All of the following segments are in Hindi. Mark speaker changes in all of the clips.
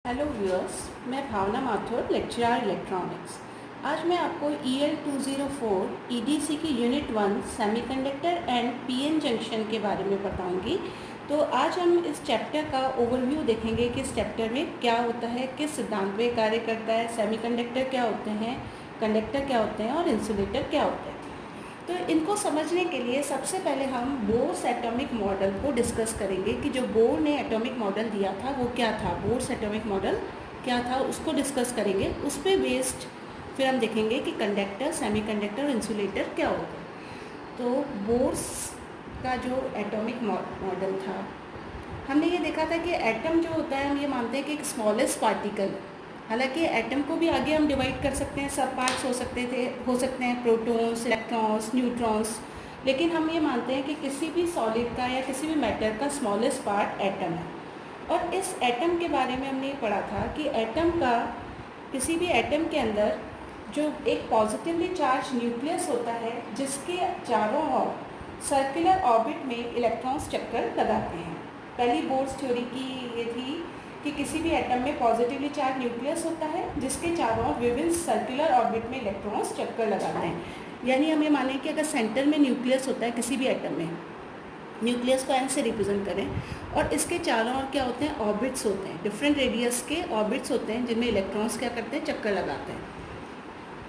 Speaker 1: हेलो व्यूअर्स, मैं भावना माथुर, लेक्चरर इलेक्ट्रॉनिक्स। आज मैं आपको EL 204 EDC की unit 1 semiconductor and PN junction के बारे में बताऊंगी। तो आज हम इस चैप्टर का ओवरव्यू देखेंगे कि इस चैप्टर में क्या होता है, किस सिद्धांत पे कार्य करता है, सेमीकंडक्टर क्या होते हैं, कंडक्टर क्या होते हैं और इंसुलेटर क्या होते हैं। तो इनको समझने के लिए सबसे पहले हम बोर्स एटॉमिक मॉडल को डिस्कस करेंगे कि जो बोर ने एटॉमिक मॉडल दिया था वो क्या था, बोर्स एटॉमिक मॉडल क्या था, उसको डिस्कस करेंगे। उस पर बेस्ड फिर हम देखेंगे कि कंडक्टर, सेमीकंडक्टर और इंसुलेटर क्या होते हैं। तो बोर्स का जो एटॉमिक मॉडल था, हमने ये देखा था कि एटम जो होता है, हम ये मानते हैं कि एक स्मॉलेस्ट पार्टिकल। हालांकि एटम को भी आगे हम डिवाइड कर सकते हैं, सब पार्ट्स हो सकते हैं प्रोटॉन्स, इलेक्ट्रॉन्स, न्यूट्रॉन्स। लेकिन हम ये मानते हैं कि किसी भी सॉलिड का या किसी भी मैटर का स्मॉलेस्ट पार्ट एटम है। और इस एटम के बारे में हमने ये पढ़ा था कि एटम का, किसी भी एटम के अंदर जो एक पॉजिटिवली चार्ज न्यूक्लियस होता है जिसके चारों ओर सर्कुलर ऑर्बिट में इलेक्ट्रॉन्स चक्कर लगाते हैं। पहली बोर्स थ्योरी की ये थी कि किसी भी एटम में पॉजिटिवली चार्ज न्यूक्लियस होता है जिसके चारों ओर विभिन्न सर्कुलर ऑर्बिट में इलेक्ट्रॉन्स चक्कर लगाते हैं। यानी हम ये माने कि अगर सेंटर में न्यूक्लियस होता है किसी भी एटम में, न्यूक्लियस को एन से रिप्रेजेंट करें, और इसके चारों ओर क्या होते हैं, ऑर्बिट्स होते हैं, डिफरेंट रेडियस के ऑर्बिट्स होते हैं जिनमें इलेक्ट्रॉन्स क्या करते हैं, चक्कर लगाते हैं।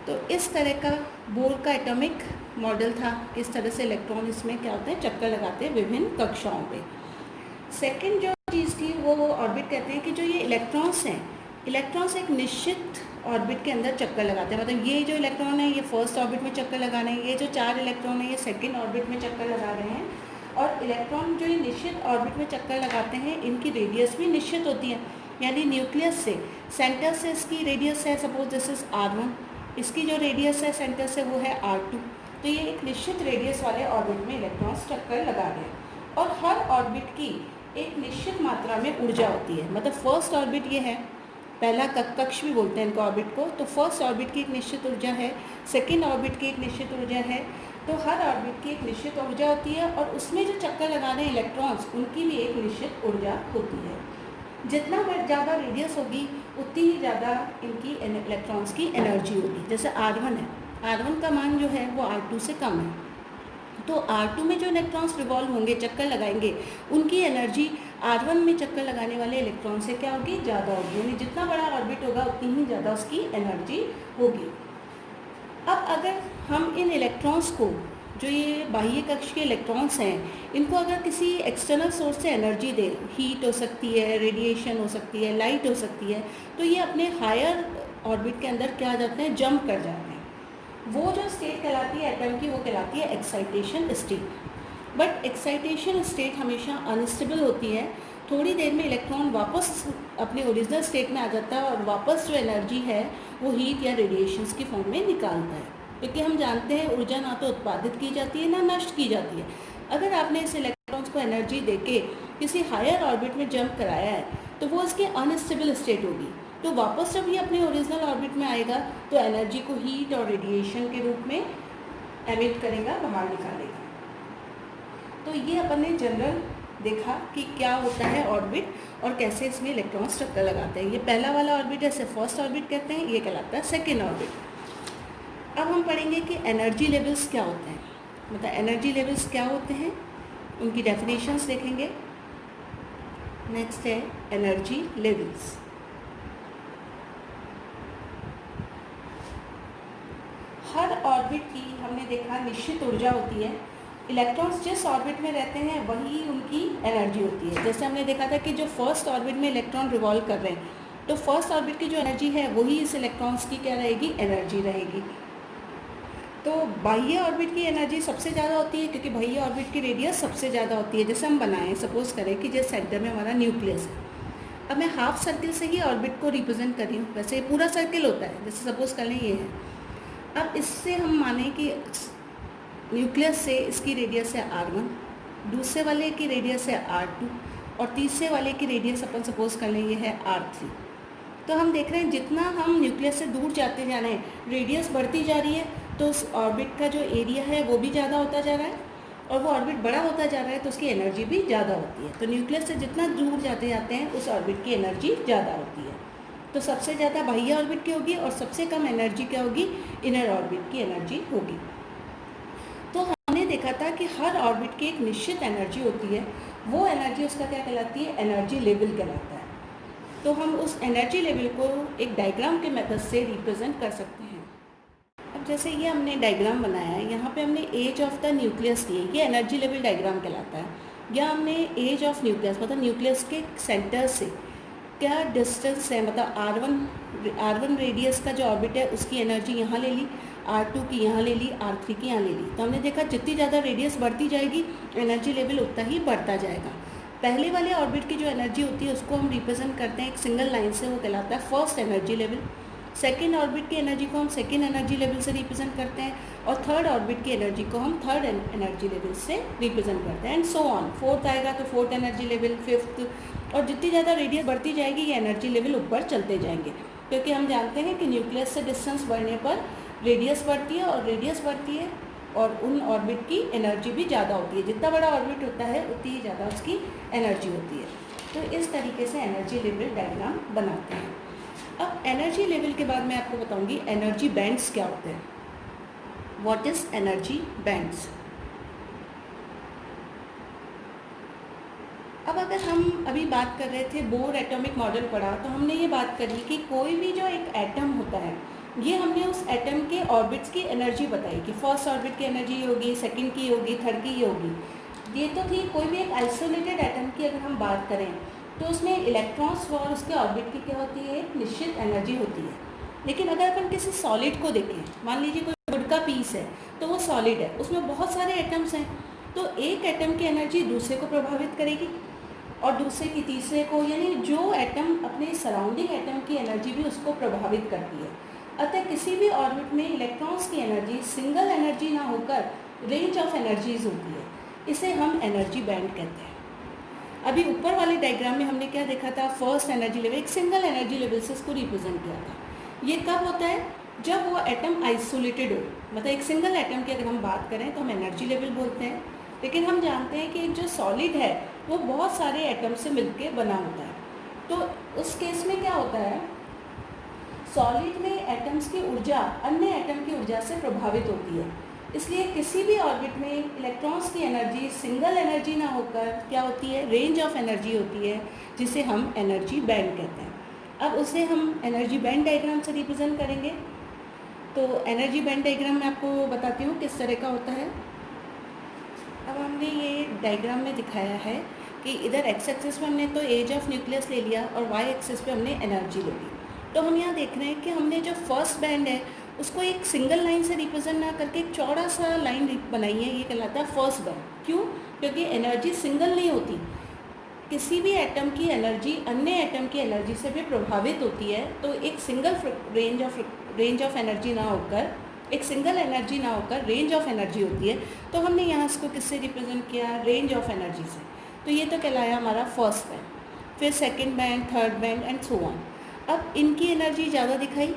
Speaker 1: तो इस तरह का बोर का एटॉमिक मॉडल था। इस तरह से इलेक्ट्रॉन इसमें क्या होते हैं, चक्कर लगाते हैं विभिन्न कक्षाओं पे। सेकंड जो चीज़ थी वो ऑर्बिट कहते हैं कि जो ये इलेक्ट्रॉन्स हैं, इलेक्ट्रॉन्स एक निश्चित ऑर्बिट के अंदर चक्कर लगाते हैं। मतलब ये जो इलेक्ट्रॉन है ये फर्स्ट ऑर्बिट में चक्कर लगा रहे हैं, ये जो 4 इलेक्ट्रॉन है ये सेकंड ऑर्बिट में चक्कर लगा रहे हैं। और इलेक्ट्रॉन जो ये निश्चित ऑर्बिट में चक्कर लगाते हैं, इनकी रेडियस भी निश्चित होती है। यानी न्यूक्लियस से, सेंटर से इसकी रेडियस है, सपोज दिस इज R1, इसकी जो रेडियस है सेंटर से वो है R2। तो ये एक निश्चित रेडियस वाले ऑर्बिट में इलेक्ट्रॉन्स चक्कर लगा रहे हैं। और हर ऑर्बिट की एक निश्चित मात्रा में ऊर्जा होती है। मतलब फर्स्ट ऑर्बिट ये है, पहला कक्ष भी बोलते हैं इनको ऑर्बिट को। तो फर्स्ट ऑर्बिट की एक निश्चित ऊर्जा है, सेकेंड ऑर्बिट की एक निश्चित ऊर्जा है। तो हर ऑर्बिट की एक निश्चित ऊर्जा होती है और उसमें जो चक्कर लगा रहे हैं इलेक्ट्रॉन्स, उनकी भी एक निश्चित ऊर्जा होती है। जितना ज़्यादा रेडियस होगी उतनी ही ज़्यादा इनकी इलेक्ट्रॉन्स की एनर्जी होगी। जैसे R1 है, R1 का मान जो है वो R2 से कम है। तो R2 में जो इलेक्ट्रॉन्स रिवॉल्व होंगे, चक्कर लगाएंगे, उनकी एनर्जी R1 में चक्कर लगाने वाले इलेक्ट्रॉन से क्या होगी, ज़्यादा होगी। यानी जितना बड़ा ऑर्बिट होगा उतनी ही ज़्यादा उसकी एनर्जी होगी। अब अगर हम इन इलेक्ट्रॉन्स को, जो ये बाह्य कक्ष के इलेक्ट्रॉन्स हैं, इनको अगर किसी एक्सटर्नल सोर्स से एनर्जी दें, हीट हो सकती है, रेडिएशन हो सकती है, लाइट हो सकती है, तो ये अपने हायर ऑर्बिट के अंदर क्या आ जाते हैं, जंप कर जाते हैं। वो जो स्टेट कहलाती है एटम की, वो कहलाती है excitation state. But excitation state हमेशा अनस्टेबल होती है। थोड़ी देर में इलेक्ट्रॉन वापस अपने ओरिजिनल स्टेट में आ जाता है और वापस जो एनर्जी है वो हीट या रेडिएशंस की फॉर्म में निकालता है। क्योंकि हम जानते हैं ऊर्जा ना तो उत्पादित की जाती है ना नष्ट की जाती है। अगर आपने इस इलेक्ट्रॉन्स को एनर्जी देके किसी हायर ऑर्बिट में जंप कराया है तो वो इसकी अनस्टेबल स्टेट होगी। तो वापस जब ये अपने ओरिजिनल ऑर्बिट में आएगा तो एनर्जी को हीट और रेडिएशन के रूप में एमिट करेगा, बाहर निकालेगा। तो ये अपन ने जनरल देखा कि क्या होता है ऑर्बिट और कैसे इसमें इलेक्ट्रॉन्स चक्कर लगाते हैं। ये पहला वाला ऑर्बिट है, इसे फर्स्ट ऑर्बिट कहते हैं, ये कहलाता है सेकेंड ऑर्बिट। अब हम पढ़ेंगे कि एनर्जी लेवल्स क्या होते हैं। मतलब एनर्जी लेवल्स क्या होते हैं, उनकी डेफिनेशंस देखेंगे। नेक्स्ट है एनर्जी लेवल्स। हर ऑर्बिट की हमने देखा निश्चित ऊर्जा होती है। इलेक्ट्रॉन्स जिस ऑर्बिट में रहते हैं वही उनकी एनर्जी होती है। जैसे हमने देखा था कि जो फर्स्ट ऑर्बिट में इलेक्ट्रॉन रिवॉल्व कर रहे हैं, तो फर्स्ट ऑर्बिट की जो एनर्जी है वही इस इलेक्ट्रॉन्स की क्या रहेगी, एनर्जी रहेगी। तो बाह्य ऑर्बिट की एनर्जी सबसे ज़्यादा होती है क्योंकि बाह्य ऑर्बिट की रेडियस सबसे ज़्यादा होती है। जैसे हम बनाएं, सपोज करें कि जिस सेंटर में हमारा न्यूक्लियस है, अब मैं हाफ सर्किल से ही ऑर्बिट को रिप्रेजेंट कर रही हूँ। वैसे पूरा सर्किल होता है, जैसे सपोज कर लें ये है। अब इससे हम माने कि न्यूक्लियस से इसकी रेडियस है R1, दूसरे वाले की रेडियस है R2 और तीसरे वाले की रेडियस अपन सपोज कर लें ये है R3। तो हम देख रहे हैं जितना हम न्यूक्लियस से दूर जाते जा रहे हैं, रेडियस बढ़ती जा रही है, तो उस ऑर्बिट का जो एरिया है वो भी ज़्यादा होता जा रहा है और वो ऑर्बिट बड़ा होता जा रहा है तो उसकी एनर्जी भी ज़्यादा होती है। तो न्यूक्लियस से जितना दूर जाते जाते हैं उस ऑर्बिट की एनर्जी ज़्यादा होती है। तो सबसे ज़्यादा बाह्य ऑर्बिट की होगी और सबसे कम एनर्जी क्या होगी, इनर ऑर्बिट की एनर्जी होगी। तो हमने देखा था कि हर ऑर्बिट की एक निश्चित एनर्जी होती है, वो एनर्जी उसका क्या कहलाती है, एनर्जी लेवल कहलाता है। तो हम उस एनर्जी लेवल को एक डायग्राम के मेथड से रिप्रेजेंट कर सकते हैं। अब जैसे ये हमने डायग्राम बनाया है, यहाँ पे हमने एज ऑफ द न्यूक्लियस लिए, ये एनर्जी लेवल डायग्राम कहलाता है। या हमने एज ऑफ न्यूक्लियस मतलब न्यूक्लियस के सेंटर से क्या डिस्टेंस है, मतलब R1 रेडियस का जो ऑर्बिट है उसकी एनर्जी यहाँ ले ली, R2 की यहाँ ले ली, R3 की यहाँ ले ली। तो हमने देखा जितनी ज़्यादा रेडियस बढ़ती जाएगी एनर्जी लेवल उतना ही बढ़ता जाएगा। पहले वाले ऑर्बिट की जो एनर्जी होती है उसको हम रिप्रेजेंट करते हैं एक सिंगल लाइन से, वो कहलाता है first energy level. Second orbit की एनर्जी को हम सेकेंड एनर्जी लेवल से रिप्रेजेंट करते हैं, और थर्ड ऑर्बिट की एनर्जी को हम थर्ड एनर्जी लेवल से रिप्रेजेंट करते हैं, एंड सो ऑन। फोर्थ आएगा तो फोर्थ एनर्जी लेवल, फिफ्थ, और जितनी ज़्यादा रेडियस बढ़ती जाएगी ये एनर्जी लेवल ऊपर चलते जाएंगे, क्योंकि हम जानते हैं कि न्यूक्लियस से डिस्टेंस बढ़ने पर रेडियस बढ़ती है, और रेडियस बढ़ती है और उन ऑर्बिट की एनर्जी भी ज़्यादा होती है। जितना बड़ा ऑर्बिट होता है उतनी ही ज़्यादा उसकी एनर्जी होती है। तो इस तरीके से एनर्जी लेवल डायग्राम बनाते हैं। अब एनर्जी लेवल के बाद मैं आपको बताऊंगी एनर्जी बैंड्स क्या होते हैं। What is energy bands. अब अगर हम अभी बात कर रहे थे बोर एटॉमिक मॉडल पढ़ा, तो हमने ये बात करी कि कोई भी जो एक एटम होता है, ये हमने उस एटम के ऑर्बिट्स की एनर्जी बताई कि फर्स्ट ऑर्बिट की एनर्जी होगी, सेकंड की होगी, थर्ड की होगी। ये तो थी कोई भी एक आइसोलेटेड एटम की अगर हम बात करें तो उसमें इलेक्ट्रॉन्स और उसके ऑर्बिट की क्या होती है, एक निश्चित एनर्जी होती है। लेकिन अगर अपन किसी सॉलिड को देखें, मान लीजिए कोई वुड का पीस है तो वो सॉलिड है, उसमें बहुत सारे एटम्स हैं, तो एक एटम की एनर्जी दूसरे को प्रभावित करेगी और दूसरे की तीसरे को, यानी जो एटम अपने सराउंडिंग एटम की एनर्जी भी उसको प्रभावित करती है। अतः किसी भी ऑर्बिट में इलेक्ट्रॉन्स की एनर्जी सिंगल एनर्जी ना होकर रेंज ऑफ एनर्जीज होती है, इसे हम एनर्जी बैंड कहते हैं। अभी ऊपर वाले डायग्राम में हमने क्या देखा था, फर्स्ट एनर्जी लेवल, एक सिंगल एनर्जी लेवल से इसको रिप्रेजेंट किया था। ये कब होता है, जब वो एटम आइसोलेटेड हो, मतलब एक सिंगल एटम की अगर हम बात करें तो हम एनर्जी लेवल बोलते हैं। लेकिन हम जानते हैं कि एक जो सॉलिड है वो बहुत सारे एटम से मिलकर बना होता है, तो उस केस में क्या होता है, सॉलिड में एटम्स की ऊर्जा अन्य एटम की ऊर्जा से प्रभावित होती है। इसलिए किसी भी ऑर्बिट में इलेक्ट्रॉन्स की एनर्जी सिंगल एनर्जी ना होकर क्या होती है, रेंज ऑफ एनर्जी होती है, जिसे हम एनर्जी बैंड कहते हैं। अब उसे हम एनर्जी बैंड डायग्राम से रिप्रेजेंट करेंगे। तो एनर्जी बैंड डायग्राम मैं आपको बताती हूँ किस तरह का होता है। अब हमने ये डायग्राम में दिखाया है कि इधर एक्स एक्सिस में हमने तो एज ऑफ न्यूक्लियस ले लिया और वाई एक्सिस पे हमने एनर्जी ले ली। तो हम यहाँ देख रहे हैं कि हमने जो फर्स्ट बैंड है उसको एक सिंगल लाइन से रिप्रेजेंट ना करके एक चौड़ा सा लाइन बनाई है, ये कहलाता है फर्स्ट बैंड। क्यों? क्योंकि एनर्जी सिंगल नहीं होती, किसी भी एटम की एनर्जी अन्य एटम की एनर्जी से भी प्रभावित होती है। तो एक सिंगल रेंज ऑफ एनर्जी ना होकर, एक सिंगल एनर्जी ना होकर रेंज ऑफ एनर्जी होती है। तो हमने यहाँ इसको किससे रिप्रेजेंट किया, रेंज ऑफ एनर्जी से। तो ये तो कहलाया हमारा फर्स्ट बैंड, फिर second band, third band and so on. अब इनकी एनर्जी ज़्यादा दिखाई,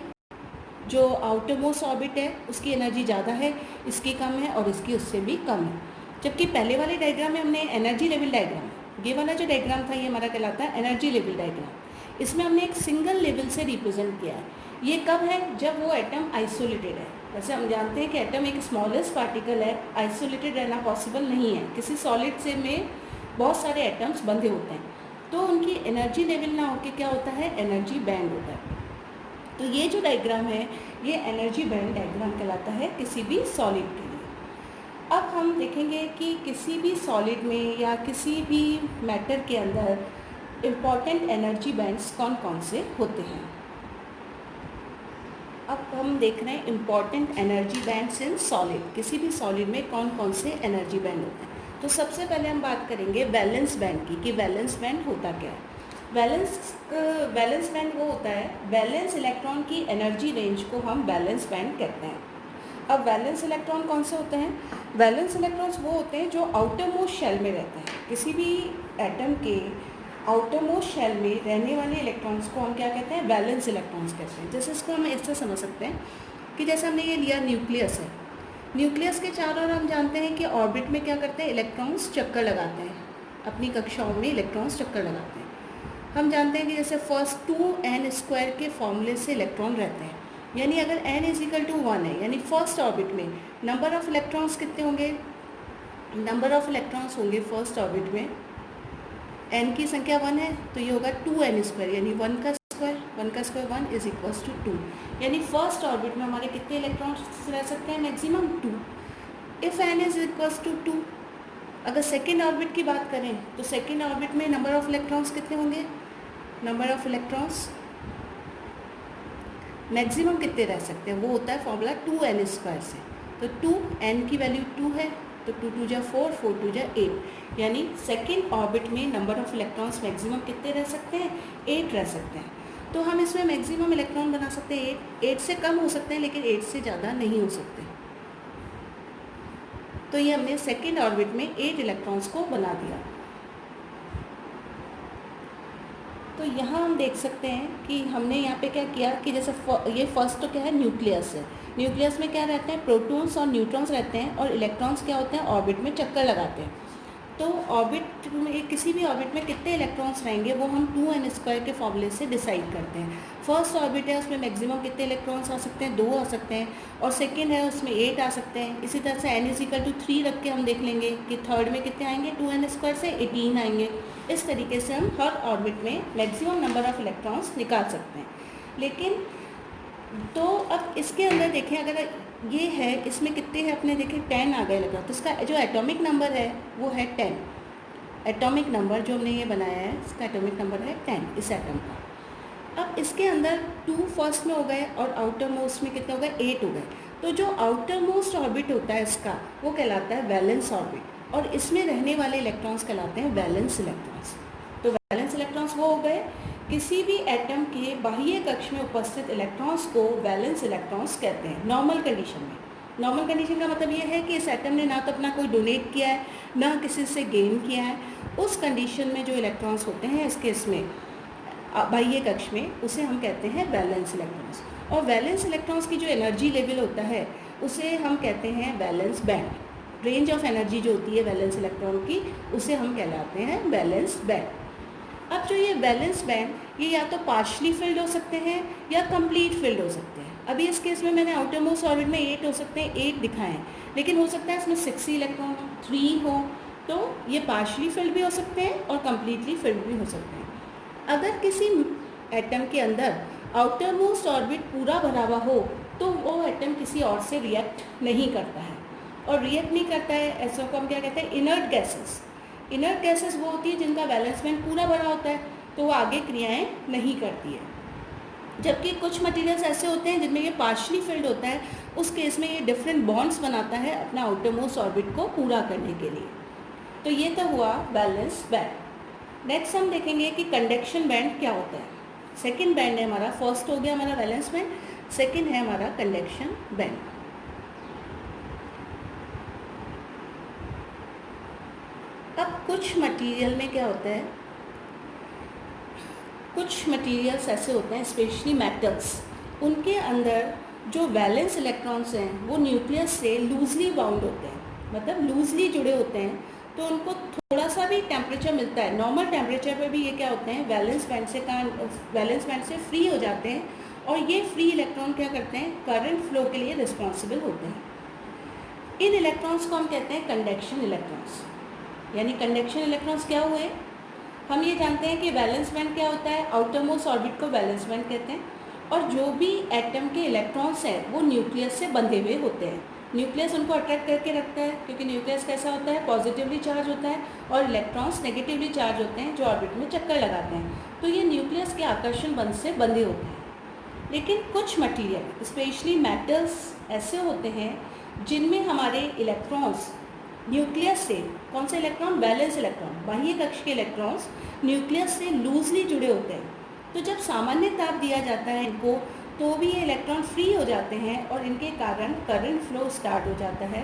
Speaker 1: जो आउटर मोस्ट ऑर्बिट है उसकी एनर्जी ज़्यादा है, इसकी कम है और इसकी उससे भी कम है। जबकि पहले वाले डायग्राम में हमने एनर्जी लेवल डायग्राम, ये वाला जो डायग्राम था ये हमारा कहलाता है एनर्जी लेवल डायग्राम। इसमें हमने एक सिंगल लेवल से रिप्रेजेंट किया है। ये कब है, जब वो एटम आइसोलेटेड है। वैसे हम जानते हैं कि एटम एक स्मॉलेस्ट पार्टिकल है, आइसोलेटेड रहना पॉसिबल नहीं है। किसी सॉलिड से में बहुत सारे एटम्स बंधे होते हैं, तो उनकी एनर्जी लेवल ना होकर क्या होता है, एनर्जी बैंड होता है। तो ये जो डायग्राम है ये एनर्जी बैंड डायग्राम कहलाता है किसी भी सॉलिड के लिए। अब हम देखेंगे कि किसी भी सॉलिड में या किसी भी मैटर के अंदर इम्पॉर्टेंट एनर्जी बैंड्स कौन कौन से होते हैं। अब हम देख रहे हैं important energy bands in solid, किसी भी सॉलिड में कौन कौन से एनर्जी बैंड होते हैं। तो सबसे पहले हम बात करेंगे वैलेंस बैंड की, कि वैलेंस बैंड होता क्या है। वैलेंस बैंड वो होता है, वैलेंस इलेक्ट्रॉन की एनर्जी रेंज को हम वैलेंस बैंड कहते हैं। अब वैलेंस इलेक्ट्रॉन कौन से होते हैं, वैलेंस इलेक्ट्रॉन्स वो होते हैं जो आउटर मोस्ट शेल में रहते हैं। किसी भी एटम के आउटर मोस्ट शेल में रहने वाले इलेक्ट्रॉन्स को हम क्या कहते हैं, वैलेंस इलेक्ट्रॉन्स कहते हैं। जैसे इसको हम ऐसे समझ सकते हैं कि जैसे हमने ये लिया न्यूक्लियस है, न्यूक्लियस के चारों ओर हम जानते हैं कि ऑर्बिट में क्या करते हैं, इलेक्ट्रॉन्स चक्कर लगाते हैं। अपनी कक्षाओं में इलेक्ट्रॉन्स चक्कर लगाते हैं। हम जानते हैं कि जैसे फर्स्ट 2n² के फॉर्मूले से इलेक्ट्रॉन रहते हैं, यानी अगर n = 1 है, यानी फर्स्ट ऑर्बिट में नंबर ऑफ इलेक्ट्रॉन्स कितने होंगे? नंबर ऑफ इलेक्ट्रॉन्स होंगे फर्स्ट ऑर्बिट में, n की संख्या 1 है तो ये होगा 2n², यानी 1 का स्क्वायर 1 = 2, यानी फर्स्ट ऑर्बिट में हमारे कितने इलेक्ट्रॉन्स रह सकते हैं? मैक्सिमम 2। If n = 2। अगर सेकेंड ऑर्बिट की बात करें तो सेकेंड ऑर्बिट में नंबर ऑफ इलेक्ट्रॉन्स कितने होंगे? नंबर ऑफ इलेक्ट्रॉन्स मैक्सिमम कितने रह सकते हैं? वो होता है फॉर्मूला 2n² से। तो 2n की वैल्यू 2 है, तो 2 2 जा 4, 4 2 जा 8, यानी सेकेंड ऑर्बिट में नंबर ऑफ इलेक्ट्रॉन्स मैक्सिमम कितने रह सकते हैं? 8 रह सकते हैं। तो हम इसमें मैक्सिमम इलेक्ट्रॉन बना सकते हैं 8 से कम हो सकते हैं, लेकिन 8 से ज़्यादा नहीं हो सकते। तो ये हमने सेकेंड ऑर्बिट में 8 इलेक्ट्रॉन्स को बना दिया। तो यहाँ हम देख सकते हैं कि हमने यहाँ पे क्या किया कि जैसे ये फर्स्ट तो क्या है? न्यूक्लियस है। न्यूक्लियस में क्या रहते हैं? प्रोटॉन्स और न्यूट्रॉन्स रहते हैं, और इलेक्ट्रॉन्स क्या होते हैं? ऑर्बिट में चक्कर लगाते हैं। तो ऑर्बिट में, किसी भी ऑर्बिट में कितने इलेक्ट्रॉन्स रहेंगे वो हम 2n² के फॉर्मूले से डिसाइड करते हैं। फर्स्ट ऑर्बिट है, उसमें मैक्सिमम कितने इलेक्ट्रॉन्स आ सकते हैं? 2 आ सकते हैं, और सेकेंड है उसमें 8 आ सकते हैं। इसी तरह से n = 3 रख के हम देख लेंगे कि थर्ड में कितने आएंगे? 2n² से 18 आएंगे। इस तरीके से हम हर ऑर्बिट में मैक्सिमम नंबर ऑफ इलेक्ट्रॉन्स निकाल सकते हैं। लेकिन तो अब इसके अंदर देखें, अगर ये है, इसमें कितने हैं अपने देखें? 10 आ गए इलेक्ट्रॉन, तो इसका जो एटॉमिक नंबर है वो है 10। एटॉमिक नंबर जो हमने ये बनाया है, इसका एटॉमिक नंबर है 10 इस एटम का। अब इसके अंदर 2 फर्स्ट में हो गए और आउटर मोस्ट में कितने हो गए? 8 हो गए। तो जो आउटर मोस्ट ऑर्बिट होता है इसका, वो कहलाता है वैलेंस ऑर्बिट, और इसमें रहने वाले इलेक्ट्रॉन्स कहलाते हैं वैलेंस इलेक्ट्रॉन्स। तो वैलेंस इलेक्ट्रॉन्स वो हो गए, किसी भी एटम के बाह्य कक्ष में उपस्थित इलेक्ट्रॉन्स को वैलेंस इलेक्ट्रॉन्स कहते हैं नॉर्मल कंडीशन में। नॉर्मल कंडीशन का मतलब ये है कि इस एटम ने ना तो अपना कोई डोनेट किया है, ना किसी से गेन किया है। उस कंडीशन में जो इलेक्ट्रॉन्स होते हैं इसके इसमें बाह्य कक्ष में, उसे हम कहते हैं वैलेंस इलेक्ट्रॉन्स। और वैलेंस इलेक्ट्रॉन्स की जो एनर्जी लेवल होता है उसे हम कहते हैं valence band. Range of energy जो होती है वैलेंस इलेक्ट्रॉन की, उसे हम कहलाते हैं वैलेंस बैंड। अब जो ये वैलेंस बैंड, ये या तो पार्शली फिल्ड हो सकते हैं या कंप्लीट फिल्ड हो सकते हैं। अभी इस केस में मैंने आउटर मोस्ट ऑर्बिट में 8 हो सकते हैं, 8 दिखाएं, लेकिन हो सकता है इसमें 6 इलेक्ट्रॉन 3 हो, तो ये पार्शली फिल्ड भी हो सकते हैं और कम्प्लीटली फिल्ड भी हो सकते हैं। अगर किसी एटम के अंदर आउटर मोस्ट ऑर्बिट पूरा भरा हुआ हो तो वो एटम किसी और से रिएक्ट नहीं करता है, और रिएक्ट नहीं करता है ऐसा को हम क्या कहते हैं? Inert gases. इनर्ट गैसेस वो होती है जिनका वैलेंस बैंड पूरा भरा होता है, तो वो आगे क्रियाएं नहीं करती है। जबकि कुछ मटेरियल्स ऐसे होते हैं जिनमें ये पार्शली फिल्ड होता है, उस केस में ये डिफरेंट बॉन्ड्स बनाता है अपना आउटर मोस्ट ऑर्बिट को पूरा करने के लिए। तो ये तो हुआ वैलेंस बैंड। नेक्स्ट हम देखेंगे कि कंडक्शन बैंड क्या होता है। सेकेंड बैंड है हमारा, फर्स्ट हो गया हमारा वैलेंस बैंड, सेकेंड है हमारा कंडक्शन बैंड। अब कुछ मटेरियल में क्या होता है, कुछ मटेरियल्स ऐसे होते हैं स्पेशली मेटल्स, उनके अंदर जो वैलेंस इलेक्ट्रॉन्स हैं वो न्यूक्लियस से लूजली बाउंड होते हैं, मतलब लूजली जुड़े होते हैं, तो उनको थोड़ा सा भी टेम्परेचर मिलता है, नॉर्मल टेम्परेचर पर भी ये क्या होते हैं? वैलेंस बैंड से फ्री हो जाते हैं, और ये फ्री इलेक्ट्रॉन क्या करते हैं? करंट फ्लो के लिए रिस्पॉन्सिबल होते हैं। इन इलेक्ट्रॉन्स को हम कहते हैं कंडक्शन इलेक्ट्रॉन्स। यानी कंडक्शन इलेक्ट्रॉन्स क्या हुए? हम ये जानते हैं कि वैलेंस बैंड क्या होता है, आउटर मोस्ट ऑर्बिट को वैलेंस बैंड कहते हैं, और जो भी एटम के इलेक्ट्रॉन्स हैं वो न्यूक्लियस से बंधे हुए होते हैं। न्यूक्लियस उनको अट्रैक्ट करके रखता है, क्योंकि न्यूक्लियस कैसा होता है? पॉजिटिवली चार्ज होता है, और इलेक्ट्रॉन्स नेगेटिवली चार्ज होते हैं जो ऑर्बिट में चक्कर लगाते हैं। तो ये न्यूक्लियस के आकर्षण बंध से बंधे होते हैं। लेकिन कुछ मटीरियल स्पेशली मेटल्स ऐसे होते हैं जिनमें हमारे इलेक्ट्रॉन्स न्यूक्लियस से, कौन से इलेक्ट्रॉन? वैलेंस इलेक्ट्रॉन, बाह्य कक्ष के इलेक्ट्रॉन्स न्यूक्लियस से लूजली जुड़े होते हैं। तो जब सामान्य ताप दिया जाता है इनको, तो भी ये इलेक्ट्रॉन फ्री हो जाते हैं और इनके कारण करंट फ्लो स्टार्ट हो जाता है।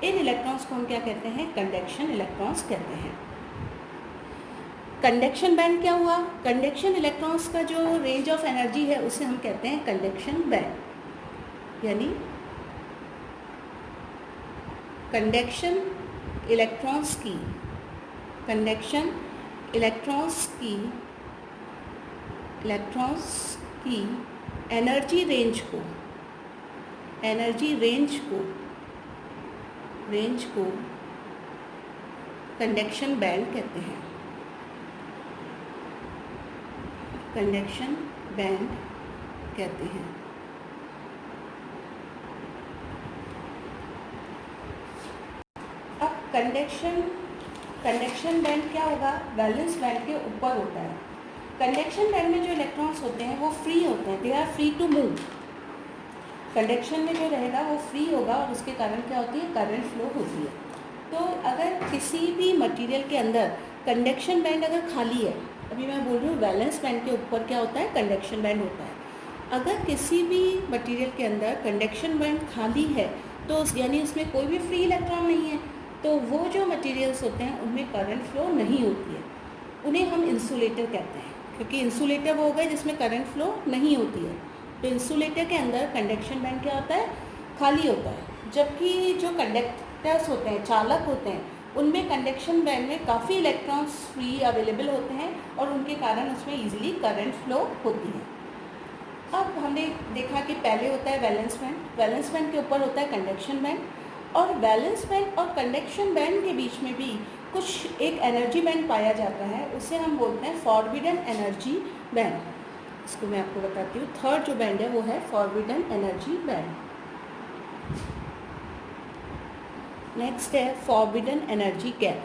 Speaker 1: इन इलेक्ट्रॉन्स को हम क्या कहते हैं? कंडक्शन इलेक्ट्रॉन्स कहते हैं। कंडक्शन बैंड क्या हुआ? कंडक्शन इलेक्ट्रॉन्स का जो रेंज ऑफ एनर्जी है उसे हम कहते हैं कंडक्शन बैंड। यानी कंडक्शन इलेक्ट्रॉन्स की इलेक्ट्रॉन्स की एनर्जी रेंज को कंडक्शन बैंड कहते हैं। कंडक्शन बैंड कहते हैं। अब कंडक्शन बैंड क्या होगा? वैलेंस बैंड के ऊपर होता है। कंडक्शन बैंड में जो इलेक्ट्रॉन्स होते हैं वो फ्री होते हैं, they are free to move. Conduction में जो रहेगा वो फ्री होगा और उसके कारण क्या होती है? करंट फ्लो होती है। तो अगर किसी भी मटेरियल के अंदर कंडक्शन बैंड अगर खाली है, अभी मैं बोल रही हूँ वैलेंस बैंड के ऊपर क्या होता है? कंडक्शन बैंड होता है। अगर किसी भी मटेरियल के अंदर कंडक्शन बैंड खाली है तो यानी उसमें कोई भी फ्री इलेक्ट्रॉन नहीं है, तो वो जो मटेरियल्स होते हैं उनमें करंट फ्लो नहीं होती है, उन्हें हम इंसुलेटर कहते हैं। क्योंकि इंसुलेटर वो हो गए जिसमें करंट फ्लो नहीं होती है। तो इंसुलेटर के अंदर कंडक्शन बैंड क्या होता है? खाली होता है। जबकि जो कंडक्टर्स होते हैं, चालक होते हैं, उनमें कंडक्शन बैंड में काफ़ी इलेक्ट्रॉन्स फ्री अवेलेबल होते हैं और उनके कारण उसमें ईजिली करंट फ्लो होती है। अब हमने देखा कि पहले होता है वैलेंस बैंड के ऊपर होता है कंडक्शन बैंड, और वैलेंस बैंड और कंडक्शन बैंड के बीच में भी कुछ एक एनर्जी बैंड पाया जाता है, उसे हम बोलते हैं फॉरबिडन एनर्जी बैंड। इसको मैं आपको बताती हूँ। थर्ड जो बैंड है वो है फॉरबिडन एनर्जी बैंड। नेक्स्ट है फॉरबिडन एनर्जी गैप।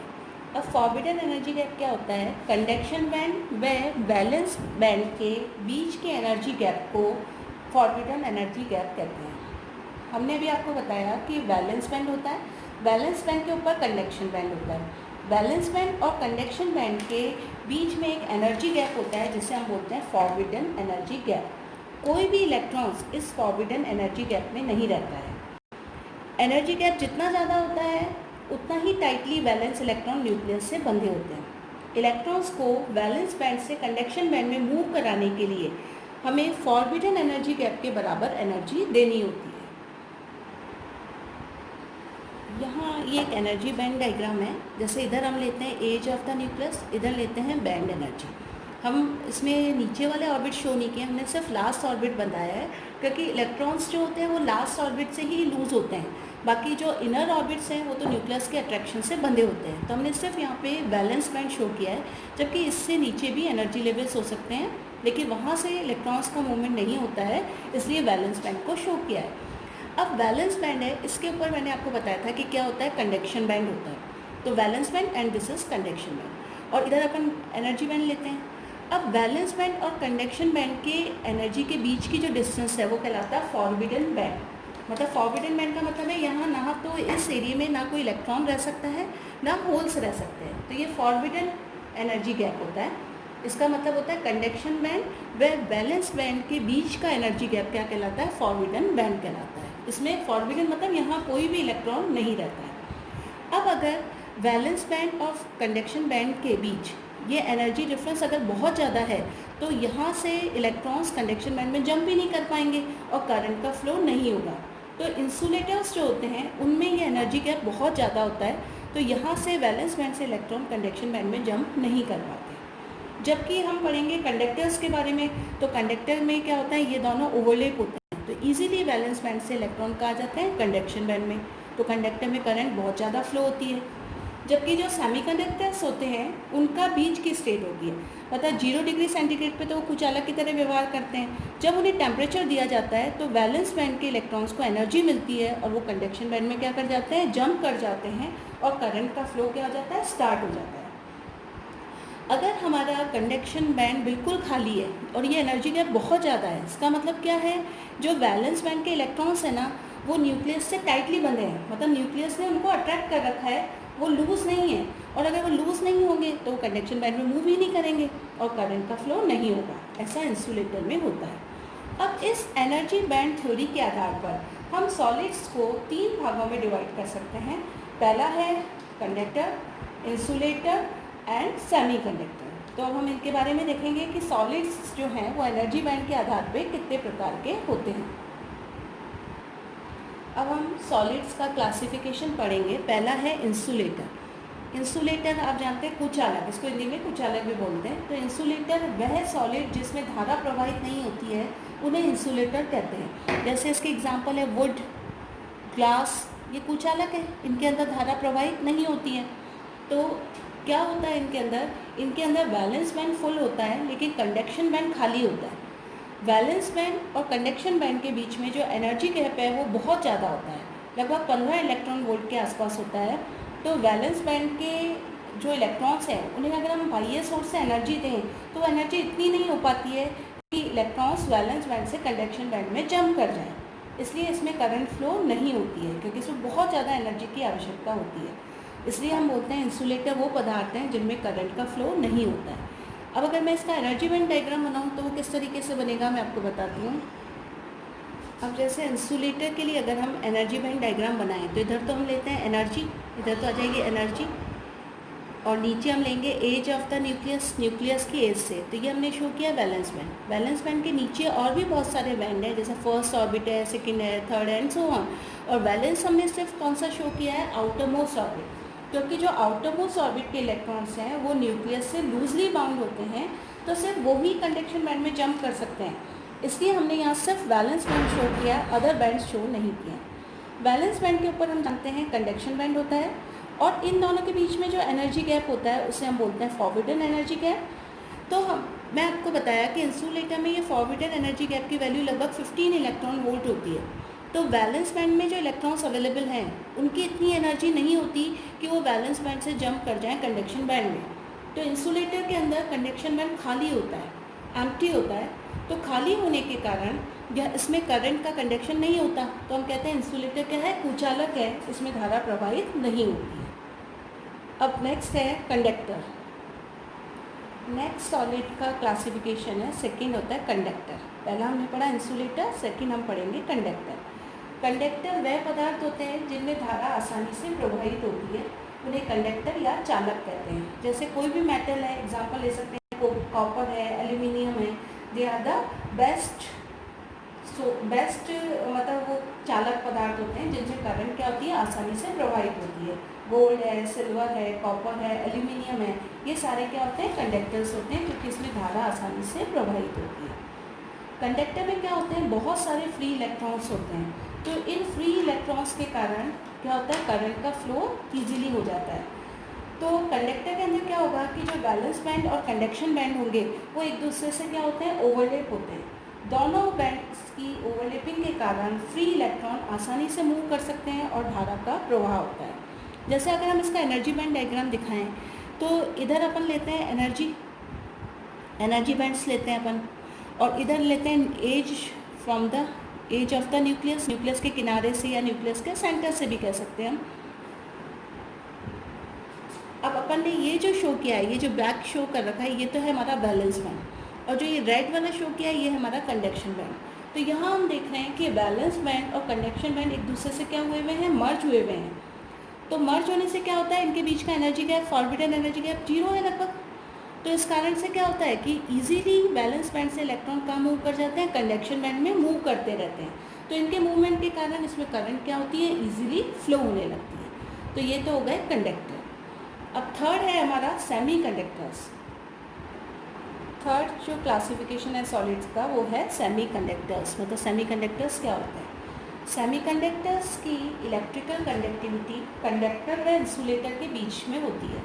Speaker 1: अब फॉरबिडन एनर्जी गैप क्या होता है? कंडक्शन बैंड व वैलेंस बैंड के बीच के एनर्जी गैप को फॉरबिडन एनर्जी गैप कहते हैं। हमने अभी आपको बताया कि वैलेंस बैंड होता है, वैलेंस बैंड के ऊपर कंडक्शन बैंड होता है। वैलेंस बैंड और कंडक्शन बैंड के बीच में एक एनर्जी गैप होता है जिसे हम बोलते हैं फॉरबिडन एनर्जी गैप। कोई भी इलेक्ट्रॉन्स इस फॉरबिडन एनर्जी गैप में नहीं रहता है। एनर्जी गैप जितना ज़्यादा होता है उतना ही टाइटली वैलेंस इलेक्ट्रॉन न्यूक्लियस से बंधे होते हैं। इलेक्ट्रॉन्स को वैलेंस बैंड से कंडक्शन बैंड में मूव कराने के लिए हमें फॉरबिडन एनर्जी गैप के बराबर एनर्जी देनी होती है। यहाँ ये एक एनर्जी बैंड डायग्राम है। जैसे इधर हम लेते हैं एज ऑफ द न्यूक्लियस, इधर लेते हैं बैंड एनर्जी। हम इसमें नीचे वाले ऑर्बिट शो नहीं किए, हमने सिर्फ लास्ट ऑर्बिट बताया है, क्योंकि इलेक्ट्रॉन्स जो होते हैं वो लास्ट ऑर्बिट से ही लूज़ होते हैं। बाकी जो इनर ऑर्बिट्स हैं वो तो न्यूक्लियस के अट्रैक्शन से बंधे होते हैं। तो हमने सिर्फ यहाँ पे बैलेंस बैंड शो किया है, जबकि इससे नीचे भी एनर्जी लेवल्स हो सकते हैं, लेकिन वहाँ से इलेक्ट्रॉन्स का मूवमेंट नहीं होता है, इसलिए बैलेंस बैंड को शो किया है। अब वैलेंस बैंड है, इसके ऊपर मैंने आपको बताया था कि क्या होता है? कंडक्शन बैंड होता है। तो valence band and this is conduction band, और इधर अपन एनर्जी बैंड लेते हैं। अब वैलेंस बैंड और कंडक्शन बैंड के एनर्जी के बीच की जो डिस्टेंस है वो कहलाता है फॉरबिडन बैंड। मतलब फॉरबिडन बैंड का मतलब है यहाँ ना तो इस एरिया में ना कोई इलेक्ट्रॉन रह सकता है ना होल्स रह सकते हैं, तो ये फॉरबिडन एनर्जी गैप होता है। इसका मतलब होता है कंडक्शन बैंड व वैलेंस बैंड के बीच का एनर्जी गैप क्या कहलाता है? फॉरबिडन बैंड कहलाता है। इसमें फॉरबिडन मतलब यहाँ कोई भी इलेक्ट्रॉन नहीं रहता है। अब अगर वैलेंस बैंड और कंडक्शन बैंड के बीच ये एनर्जी डिफरेंस अगर बहुत ज़्यादा है तो यहाँ से इलेक्ट्रॉन्स कंडक्शन बैंड में जंप भी नहीं कर पाएंगे और करंट का फ्लो नहीं होगा। तो इंसुलेटर्स जो होते हैं उनमें ये एनर्जी गैप बहुत ज़्यादा होता है, तो यहाँ से वैलेंस बैंड से इलेक्ट्रॉन कंडक्शन बैंड में जंप नहीं कर पाते। जबकि हम पढ़ेंगे कंडक्टर्स के बारे में, तो कंडक्टर में क्या होता है? ये दोनों ओवरलेप होते हैं, तो इजीली वैलेंस बैंड से इलेक्ट्रॉन कहाँ जाते हैं? कंडक्शन बैंड में। तो कंडक्टर में करंट बहुत ज़्यादा फ्लो होती है। जबकि जो सेमीकंडक्टर्स होते हैं उनका बीच की स्टेट होती है, मतलब 0 डिग्री सेंटीग्रेड पे तो वो कुछ अलग की तरह व्यवहार करते हैं। जब उन्हें टेम्परेचर दिया जाता है तो वैलेंस बैंड के इलेक्ट्रॉन्स को एनर्जी मिलती है और वो कंडक्शन बैंड में क्या कर जाते हैं? जंप कर जाते हैं और करंट का फ्लो क्या हो जाता है? स्टार्ट हो जाता है। अगर हमारा कंडक्शन बैंड बिल्कुल खाली है और ये एनर्जी गैप बहुत ज़्यादा है, इसका मतलब क्या है? जो वैलेंस बैंड के इलेक्ट्रॉन्स हैं ना वो न्यूक्लियस से टाइटली बंधे हैं, मतलब न्यूक्लियस ने उनको अट्रैक्ट कर रखा है, वो लूज़ नहीं है। और अगर वो लूज़ नहीं होंगे तो वो कंडक्शन बैंड में मूव ही नहीं करेंगे और करंट का फ्लो नहीं होगा। ऐसा इंसुलेटर में होता है। अब इस एनर्जी बैंड थ्योरी के आधार पर हम सॉलिड्स को 3 भागों में डिवाइड कर सकते हैं। पहला है कंडक्टर, इंसुलेटर एंड सेमीकंडक्टर। तो अब हम इनके बारे में देखेंगे कि सॉलिड्स जो हैं वो एनर्जी बैंड के आधार पे कितने प्रकार के होते हैं। अब हम सॉलिड्स का क्लासिफिकेशन पढ़ेंगे। पहला है इंसुलेटर। इंसुलेटर आप जानते हैं कुचालक, इसको हिंदी में कुचालक भी बोलते हैं। तो इंसुलेटर वह सॉलिड जिसमें धारा प्रवाहित नहीं होती है, उन्हें इंसुलेटर कहते हैं। जैसे इसके एग्जांपल है वुड, ग्लास, ये कुचालक है, इनके अंदर धारा प्रवाहित नहीं होती है। तो क्या होता है इनके अंदर वैलेंस बैंड फुल होता है लेकिन कंडक्शन बैंड खाली होता है। वैलेंस बैंड और कंडक्शन बैंड के बीच में जो एनर्जी गैप है वो बहुत ज़्यादा होता है, लगभग 15 इलेक्ट्रॉन वोल्ट के आसपास होता है। तो वैलेंस बैंड के जो इलेक्ट्रॉन्स हैं उन्हें अगर हम बाह्य सोर्स से एनर्जी दें तो वो एनर्जी इतनी नहीं हो पाती है कि इलेक्ट्रॉन्स वैलेंस बैंड से कंडक्शन बैंड में जंप कर जाएं। इसलिए इसमें करंट फ्लो नहीं होती है क्योंकि इसमें बहुत ज़्यादा एनर्जी की आवश्यकता होती है। इसलिए हम बोलते हैं इंसुलेटर वो पदार्थ हैं जिनमें करंट का फ्लो नहीं होता है। अब अगर मैं इसका एनर्जी बैंड डायग्राम बनाऊँ तो वो किस तरीके से बनेगा मैं आपको बताती हूँ। अब जैसे इंसुलेटर के लिए अगर हम एनर्जी बैंड डायग्राम बनाएं तो इधर तो हम लेते हैं एनर्जी, इधर तो आ जाएगी एनर्जी, और नीचे हम लेंगे एज ऑफ द न्यूक्लियस की एज से। तो ये हमने शो किया वैलेंस बैंड। वैलेंस बैंड के नीचे और भी बहुत सारे बैंड हैं, जैसे फर्स्ट ऑर्बिट है, सेकेंड है, थर्ड है एंड सो ऑन। और वैलेंस हमने सिर्फ कौन सा शो किया है, आउटर मोस्ट ऑर्बिट, क्योंकि जो आउटर मोस्ट ऑर्बिट के इलेक्ट्रॉन्स हैं वो न्यूक्लियस से लूजली बाउंड होते हैं, तो सिर्फ वो ही कंडक्शन बैंड में जंप कर सकते हैं। इसलिए हमने यहाँ सिर्फ वैलेंस बैंड शो किया, अदर बैंड शो नहीं किया। वैलेंस बैंड के ऊपर हम जानते हैं कंडक्शन बैंड होता है, और इन दोनों के बीच में जो एनर्जी गैप होता है उसे हम बोलते हैं फॉरबिडन एनर्जी गैप। तो मैं आपको बताया कि इंसुलेटर में ये फॉरबिडन एनर्जी गैप की वैल्यू लगभग 15 इलेक्ट्रॉन वोल्ट होती है। तो वैलेंस बैंड में जो इलेक्ट्रॉन्स अवेलेबल हैं उनकी इतनी एनर्जी नहीं होती कि वो वैलेंस बैंड से जंप कर जाएँ कंडक्शन बैंड में। तो इंसुलेटर के अंदर कंडक्शन बैंड खाली होता है, एम्प्टी होता है। तो खाली होने के कारण या इसमें करंट का कंडक्शन नहीं होता, तो हम कहते हैं इंसुलेटर क्या है, कुचालक है, इसमें धारा प्रवाहित नहीं होती है। अब नेक्स्ट है कंडक्टर। नेक्स्ट सॉलिड का क्लासिफिकेशन है, सेकंड होता है कंडक्टर। पहला हमने पढ़ा इंसुलेटर, सेकंड हम पढ़ेंगे कंडक्टर। कंडक्टर वह पदार्थ होते हैं जिनमें धारा आसानी से प्रवाहित होती है, उन्हें कंडक्टर या चालक कहते हैं। जैसे कोई भी मेटल है, एग्जांपल ले सकते हैं, कॉपर है, एल्यूमिनियम है, दे आर द बेस्ट मतलब वो चालक पदार्थ होते हैं जिनसे करंट क्या होती है, आसानी से प्रवाहित होती है। गोल्ड है, सिल्वर है, कॉपर है, एल्यूमिनियम है, ये सारे क्या होते हैं, कंडक्टर्स होते हैं क्योंकि इसमें धारा आसानी से प्रवाहित होती है। कंडक्टर में क्या होते हैं, बहुत सारे फ्री इलेक्ट्रॉन्स होते हैं। तो इन फ्री इलेक्ट्रॉन्स के कारण क्या होता है, करंट का फ्लो ईजिली हो जाता है। तो कंडक्टर के अंदर क्या होगा कि जो वैलेंस बैंड और कंडक्शन बैंड होंगे वो एक दूसरे से क्या होते हैं, ओवरलैप होते हैं। दोनों बैंड्स की ओवरलैपिंग के कारण फ्री इलेक्ट्रॉन आसानी से मूव कर सकते हैं और धारा का प्रवाह होता है। जैसे अगर हम इसका एनर्जी बैंड डायग्राम दिखाएं तो इधर अपन लेते हैं एनर्जी बैंड्स लेते हैं अपन, और इधर लेते हैं edge from the edge of the nucleus के किनारे से या न्यूक्लियस के सेंटर से भी कह सकते हैं हम। अब अपन ने ये जो शो किया है, ये जो ब्लैक शो कर रखा है, ये तो है हमारा वैलेंस बैंड, और जो ये रेड वाला शो किया है ये है हमारा कंडक्शन बैंड। तो यहाँ हम देख रहे हैं कि वैलेंस बैंड और कंडक्शन बैंड एक दूसरे से क्या हुए हुए हैं, मर्ज हुए हुए हैं। तो मर्ज होने से क्या होता है, इनके बीच का energy gap, forbidden energy gap 0 है लगभग। तो इस कारण से क्या होता है कि इजीली वैलेंस बैंड से इलेक्ट्रॉन कहाँ मूव कर जाते हैं, कंडक्शन बैंड में मूव करते रहते हैं। तो इनके मूवमेंट के कारण इसमें करंट क्या होती है, इजीली फ्लो होने लगती है। तो ये तो हो गए कंडक्टर। अब थर्ड है हमारा सेमी कंडक्टर्स। थर्ड जो क्लासिफिकेशन है सॉलिड्स का वो है सेमी कंडक्टर्स। मतलब सेमी कंडक्टर्स क्या होते हैं, सेमी कंडक्टर्स की इलेक्ट्रिकल कंडक्टिविटी कंडक्टर व इंसुलेटर के बीच में होती है।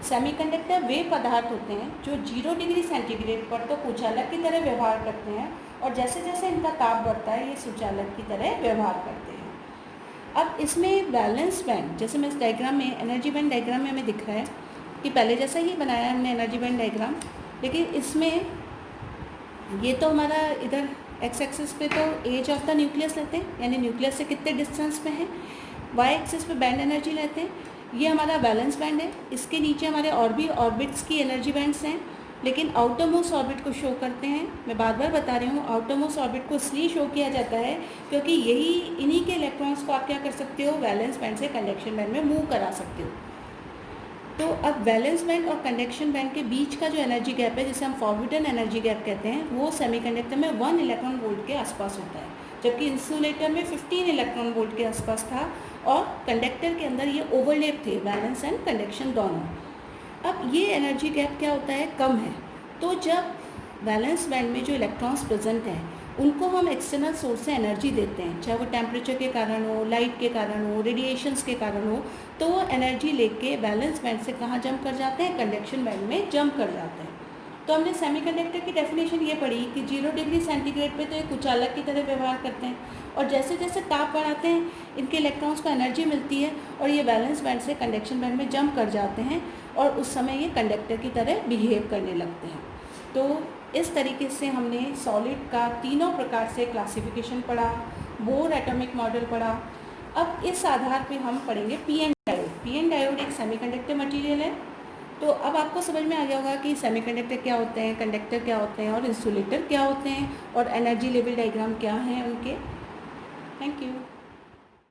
Speaker 1: सेमी कंडक्टर वे पदार्थ होते हैं जो 0 डिग्री सेंटीग्रेड पर तो कुचालक की तरह व्यवहार करते हैं, और जैसे जैसे इनका ताप बढ़ता है ये सुचालक की तरह व्यवहार करते हैं। अब इसमें बैलेंस बैंड, जैसे मैं इस डायग्राम में एनर्जी बैंड डायग्राम में हमें दिख रहा है कि पहले जैसा ही बनाया हमने एनर्जी बैंड डायग्राम, लेकिन इसमें ये तो हमारा इधर एक्स एक्सिस पे तो एज ऑफ द न्यूक्लियस लेते हैं, यानी न्यूक्लियस से कितने डिस्टेंस पे है। वाई एक्सिस पे बैंड एनर्जी लेते हैं, ये हमारा बैलेंस बैंड है। इसके नीचे हमारे और भी ऑर्बिट्स की एनर्जी बैंड्स हैं, लेकिन आउटर मोस्ट ऑर्बिट को शो करते हैं। मैं बार बार बता रही हूँ, आउटर मोस्ट ऑर्बिट को इसलिए शो किया जाता है क्योंकि इन्हीं के इलेक्ट्रॉन्स को आप क्या कर सकते हो, वैलेंस बैंड से कंडक्शन बैंड में मूव करा सकते हो। तो अब वैलेंस बैंड और कंडक्शन बैंड के बीच का जो एनर्जी गैप है, जिसे हम फॉरबिडन एनर्जी गैप कहते हैं, वो सेमीकंडक्टर में 1 इलेक्ट्रॉन वोल्ट के आसपास होता है। जबकि इंसुलेटर में 15 इलेक्ट्रॉन वोल्ट के आसपास था और कंडक्टर के अंदर ये ओवरलैप थे, वैलेंस एंड कंडक्शन दोनों। अब ये एनर्जी गैप क्या होता है, कम है। तो जब वैलेंस बैंड में जो इलेक्ट्रॉन्स प्रेजेंट हैं उनको हम एक्सटर्नल सोर्स से एनर्जी देते हैं, चाहे वो टेम्परेचर के कारण हो, लाइट के कारण हो, रेडिएशंस के कारण हो, तो वो एनर्जी लेके वैलेंस बैंड से कहाँ जंप कर जाते हैं, कंडक्शन बैंड में जंप कर जाते हैं। तो हमने सेमीकंडक्टर की डेफिनेशन ये पढ़ी कि 0 डिग्री सेंटीग्रेड पे तो ये कुछ अलग की तरह व्यवहार करते हैं और जैसे जैसे ताप बढ़ाते हैं इनके इलेक्ट्रॉन्स को एनर्जी मिलती है और ये वैलेंस बैंड से कंडक्शन बैंड में जंप कर जाते हैं और उस समय ये कंडक्टर की तरह बिहेव करने लगते हैं। तो इस तरीके से हमने सॉलिड का तीनों प्रकार से क्लासिफिकेशन पढ़ा, बोर एटॉमिक मॉडल पढ़ा। अब इस आधार पे हम पढ़ेंगे पीएन डायोड। पीएन डायोड एक सेमीकंडक्टर मटेरियल है। तो अब आपको समझ में आ गया होगा कि सेमीकंडक्टर क्या होते हैं, कंडक्टर क्या होते हैं और इंसुलेटर क्या होते हैं और एनर्जी लेवल डायग्राम क्या है उनके। Thank you.